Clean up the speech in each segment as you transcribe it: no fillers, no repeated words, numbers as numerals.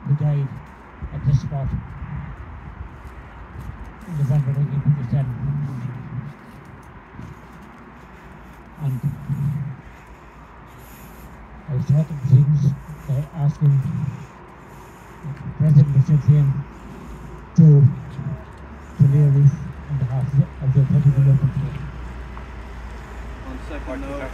who died at this spot in November 1957. And I was taught the proceedings by asking President of Sinn Féin, Joe, to lay a wreath on behalf of the political movement. 1 second now.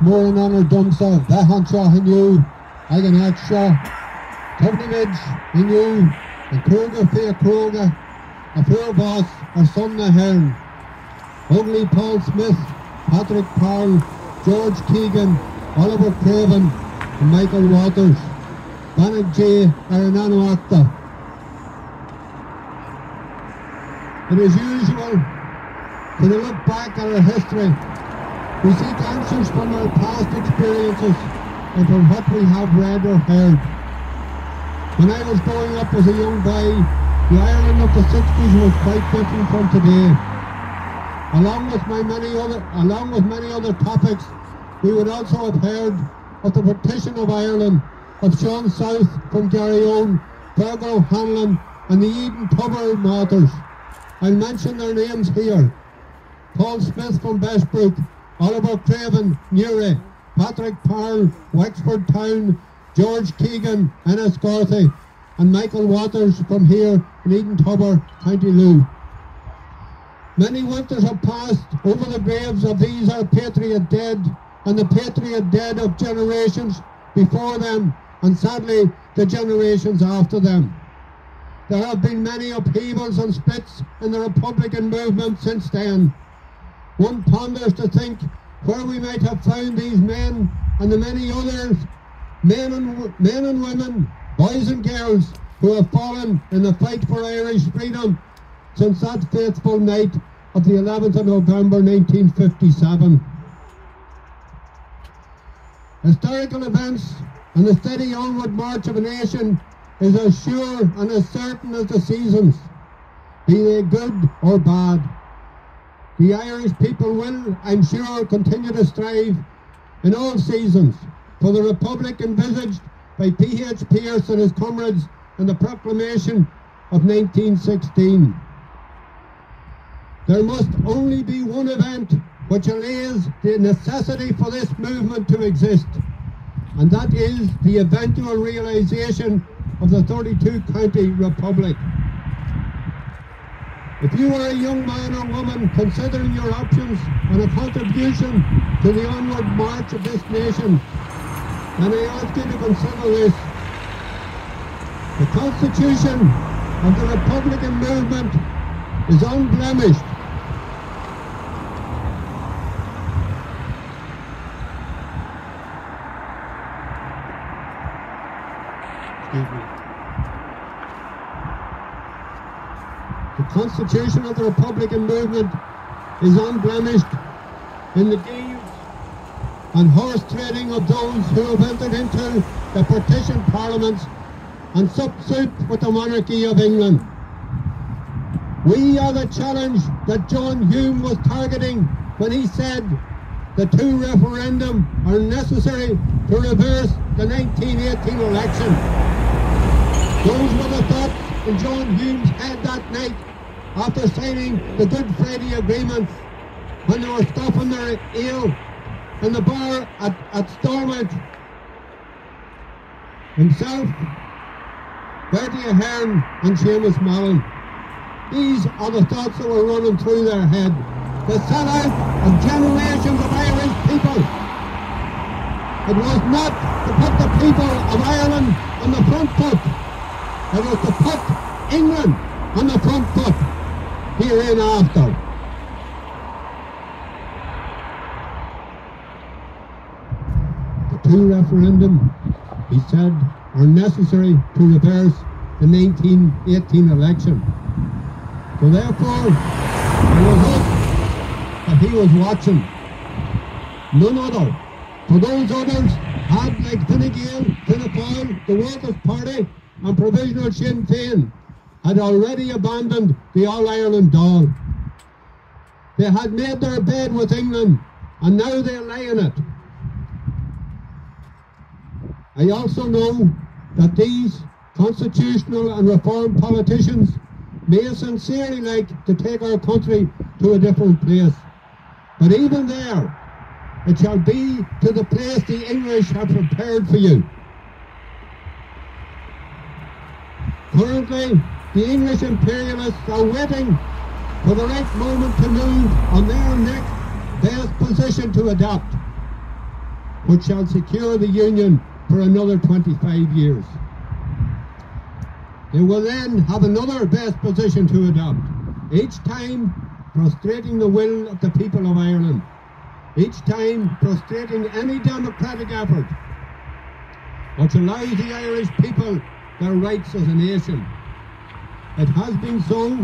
More in honor Dumsa, Bahanshaw in you, Aganatshaw, Tubnimage in you, and Kroga Fea Kroga, a Fair Boss, or Sumna Hearn, Ugly Paul Smith, Patrick Parle, George Keegan, Oliver Craven, and Michael Waters, Bannock J. Aranano Acta. It is usual to look back at our history. We seek answers from our past experiences and from what we have read or heard. When I was growing up as a young boy, the Ireland of the 60s was quite different from today. Along with many other topics, we would also have heard of the partition of Ireland, of Sean South from Garryowen, Fergal O'Hanlon and the Edentubber Martyrs. I'll mention their names here. Paul Smith from Bessbrook, Oliver Craven, Newry, Patrick Parle, Wexford Town, George Keegan, Enniscorthy, and Michael Waters from here in Edentubber, County Louth. Many winters have passed over the graves of these our patriot dead and the patriot dead of generations before them and sadly the generations after them. There have been many upheavals and splits in the Republican movement since then. One ponders to think where we might have found these men and the many others, men and women, boys and girls, who have fallen in the fight for Irish freedom since that faithful night of the 11th of November 1957. Historical events and the steady onward march of a nation is as sure and as certain as the seasons, be they good or bad. The Irish people will, I'm sure, continue to strive in all seasons for the republic envisaged by P.H. Pearse and his comrades in the proclamation of 1916. There must only be one event which allays the necessity for this movement to exist, and that is the eventual realisation of the 32-county republic. If you are a young man or woman considering your options and a contribution to the onward march of this nation, then I ask you to consider this. The Constitution of the Republican movement is unblemished. The Constitution of the Republican movement is unblemished in the deeds and horse trading of those who have entered into the partition parliaments and subsuit with the monarchy of England. We are the challenge that John Hume was targeting when he said the two referendum are necessary to reverse the 1918 election. Those were the thoughts in John Hume's head that night after signing the Good Friday Agreement when they were stopping their ale in the bar at Stormont. Himself Bertie Ahern and Seamus Mallon. These are the thoughts that were running through their head. The sellout of generations of Irish people. It was not to put the people of Ireland on the front foot. It was to put England on the front foot hereinafter. The two referendum, he said, are necessary to reverse the 1918 election. So therefore, I would hope that he was watching. None other. For those others had, like Fine Gael, Fianna Fáil, the Workers' Party and Provisional Sinn Féin, had already abandoned the All-Ireland Dáil. They had made their bed with England, and now they lie in it. I also know that these constitutional and reform politicians may sincerely like to take our country to a different place. But even there, it shall be to the place the English have prepared for you. Currently, the English imperialists are waiting for the right moment to move on their next best position to adopt, which shall secure the Union for another 25 years. They will then have another best position to adopt, each time frustrating the will of the people of Ireland, each time frustrating any democratic effort which allows the Irish people their rights as a nation. It has been so